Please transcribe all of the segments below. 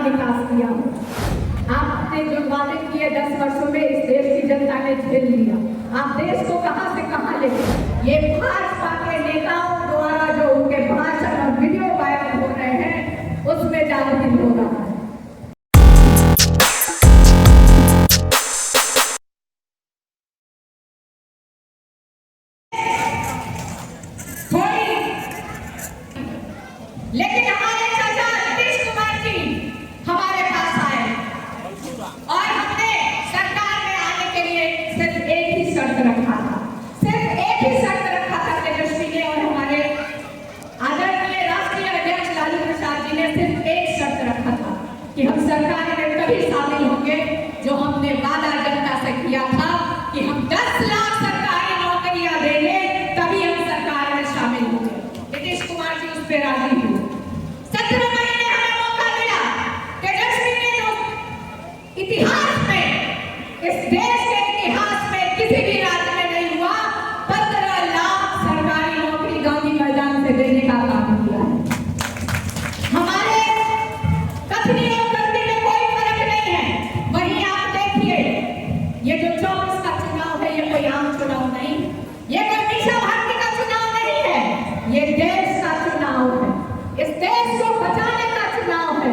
विकास किया हो। आपने जो वादे किए 10 वर्षों में इस देश की जनता ने झेल लिया। आप देश को कहां से कहां ले गए। ये भाजपा के नेताओं द्वारा जो उनके भाषण और वीडियो वायरल हो रहे हैं उसमें जागरूक हो रहा है। लेकिन हमारे चाचा नीतीश कुमार जी हमारे पास आए और हमने सरकार में आने के लिए सिर्फ एक ही शर्त रखा था। सिर्फ एक ही शर्त रखा था तेजस्वी ने और हमारे आदरणीय राष्ट्रीय अध्यक्ष लालू प्रसाद जी ने सिर्फ एक शर्त रखा था कि हम सरकार में तभी शामिल होंगे जो हमने वादा जनता से किया था कि हम 10 लाख सरकारी नौकरियां देंगे, तभी हम सरकार में शामिल होंगे। नीतीश कुमार जी उस पर राजी हुए। 17 महीने हमें मौका मिला। तेजस्वी ने जो इतिहास में, इस देश के इतिहास में किसी भी राज्य में नहीं हुआ, 15 लाख सरकारी नौकरी गांधी मैदान से देने का काम किया है। हमारे कथनी और करनी में कोई फर्क नहीं है। वहीं आप देखिए, ये जो 24 का चुनाव है, ये कोई आम चुनाव नहीं, ये कोई मीशा भारती का चुनाव नहीं है, ये देश का चुनाव है। इस देश को बचाने का चुनाव है।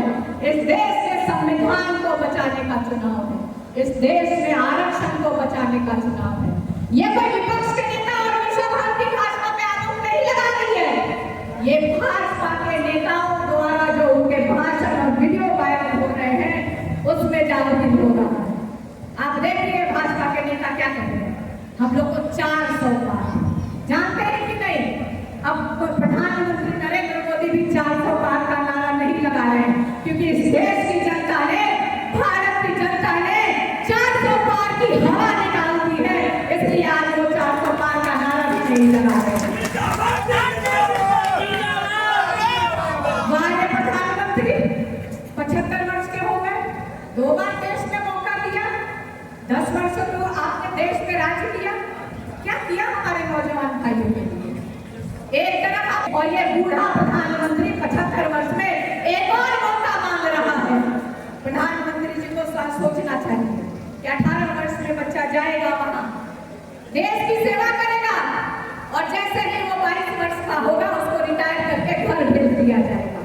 इस देश के संविधान को बचाने का चुनाव है। इस देश में आरक्षण को बचाने का चुनाव है। ये कोई विपक्ष के नेता और मीशा भारती भाजपा पे आरोप नहीं लगा रही है। ये भाजपा के नेताओं द्वारा जो उनके भाषण और वीडियो वायरल हो रहे हैं उसमें जागरूक हो रहा है। आप देखिए भाजपा के नेता क्या कर रहे हैं। हम लोग को 400 पार जानते हैं कि नहीं। अब प्रधानमंत्री नरेंद्र मोदी भी 400 पार का नारा नहीं लगा रहे हैं, क्योंकि इस देश की जनता ने, भारत की जनता ने 400 पार की हवा निकाल दी है, इसलिए आज वो 400 पार का नारा भी नहीं लगा रहे हैं। हमारे प्रधानमंत्री 75 वर्ष के हो गए, 2 बार देश में मौका दिया, 10 वर्षों में आपने देश में राज किया। क्या किया हमारे नौजवान भाइयों के लिए? एक तरफ और ये बूढ़ा प्रधानमंत्री 75 वर्ष में एक और मौका मांग रहा है। प्रधानमंत्री जी को सोचना चाहिए कि 18 वर्ष में बच्चा जाएगा वहां, देश की सेवा करेगा और जैसे ही वो 22 वर्ष का होगा उसको रिटायर करके घर भेज दिया जाएगा।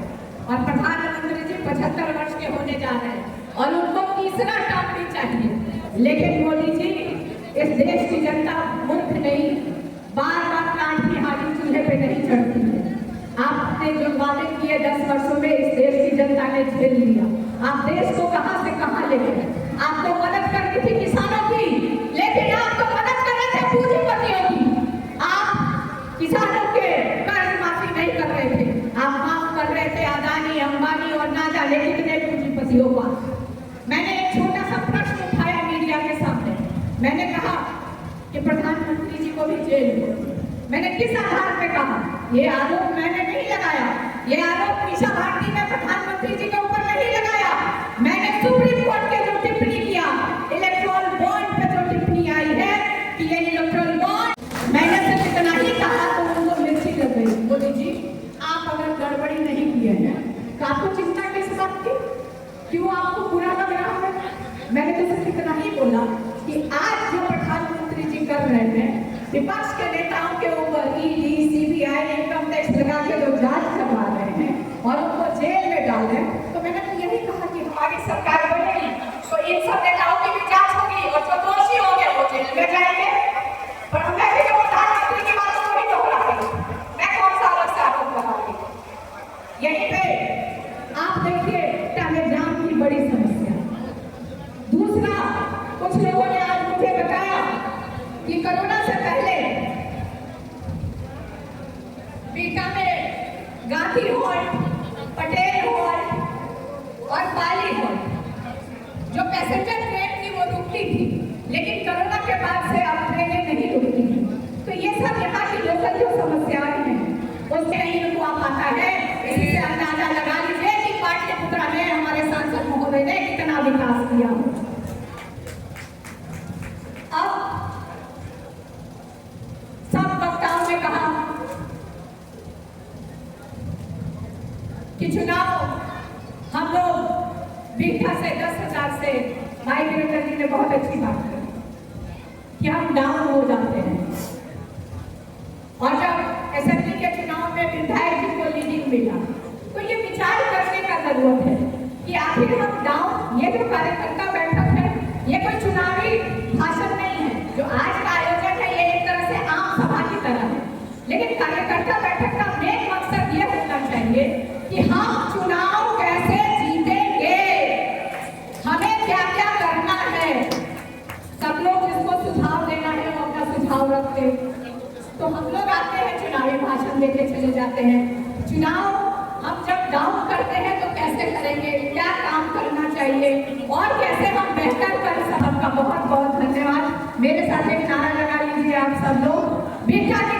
और प्रधानमंत्री जी 75 वर्ष के होने जा रहे हैं और उनको तीसरा टर्म भी चाहिए। लेकिन मोदी जी, इस देश की जनता मूर्ख नहीं, बार-बार काट की हाथी चूल्हे पे नहीं चढ़ती है। आपने जो वादे किए 10 वर्षों में इस देश की जनता ने झेल लिया। आप देश को कहां से कहां ले गए। आपको मदद करनी थी किसानों की, लेकिन आपको मदद करने थे पूंजीपतियों की। आप किसानों के कर्ज माफी नहीं कर रहे थे, आप माफ कर रहे थे अदानी, अंबानी और ना जाने कितने पूंजीपतियों का। मैंने एक छोटा सा प्रश्न उठाया मीडिया के सामने। मैंने कहा कि प्रधानमंत्री जी को भी जेल हो। मैंने किस आधार पे कहा? ये आरोप मैंने नहीं लगाया, ये आरोप मीशा भारती ने प्रधानमंत्री जी के ऊपर नहीं लगाया। मैंने सुप्रीम कोर्ट के जो टिप्पणी किया, इलेक्ट्रल बॉन्ड पे जो टिप्पणी आई है कि ये इलेक्ट्रल बॉन्ड, मैंने सिर्फ इतना ही कहा तो उनको मिर्ची लग गई। मोदी जी, आप अगर गड़बड़ी नहीं किए हैं तो आपको चिंता किस बात की? क्यों आपको बुरा लग रहा है? मैंने तो सिर्फ इतना ही बोला कि आज जो प्रधानमंत्री जी कर रहे हैं, विपक्ष के नेताओं के ऊपर ईडी, सीबीआई, इनकम टैक्स लगा के जो जांच करवा रहे हैं और उनको जेल में डाल रहे हैं, तो मैंने तो यही कहा कि हमारी सरकार बनेगी तो इन सब नेताओं की भी जांच होगी और जो दोषी होंगे वो जेल में जाएंगे। पर मैं भी जो प्रधानमंत्री की बात को नहीं दोहराऊंगी, मैं कौन सा अलग से आरोप लगाऊंगी। यहीं पे आप देखिए जाम की बड़ी समस्या। दूसरा, कुछ लोगों ने आज मुझे बताया कि कोरोना से पहले बीटा में गांधी हॉल, पटेल हॉल और पाली हॉल जो पैसेंजर ट्रेन थी वो रुकती थी, लेकिन कोरोना के बाद से अब ट्रेनें नहीं रुकती हैं। तो ये सब यहाँ की लोकल जो समस्याएं हैं उससे नहीं रुकवा पाता है। इससे अंदाजा लगा लीजिए कि पाटलिपुत्रा में हमारे सांसद महोदय ने कितना विकास किया। अब सब वक्ताओं ने कहा कि चुनाव हम लोग बीटा से 10,000 से भाई वीरेंद्र जी ने बहुत अच्छी बात की कि हम डाउन हो जाते हैं। और जब असेंबली के चुनाव में विधायक जी को लीडिंग मिला तो ये विचार करने का जरूरत है कि आखिर हम डाउन, ये जो कार्यकर्ता बैठक है ये कोई चुनावी भाषण नहीं है, जो आज का आयोजन है ये एक तरह से आम सभा की तरह है, लेकिन कार्यकर्ता बैठक का मेन मकसद ये होना चाहिए कि हम चुनाव कैसे जीतेंगे, हमें क्या क्या करना है। सब लोग जिसको सुझाव देना है वो अपना सुझाव रखते, तो हम लोग आते हैं चुनावी भाषण देके चले जाते हैं। चुनाव हम जब डाउन करते हैं तो कैसे करेंगे, क्या काम करना चाहिए और कैसे हम बेहतर कर सकते। सबका बहुत बहुत धन्यवाद। मेरे साथ एक नारा लगा लीजिए आप सब लोग। बीटा की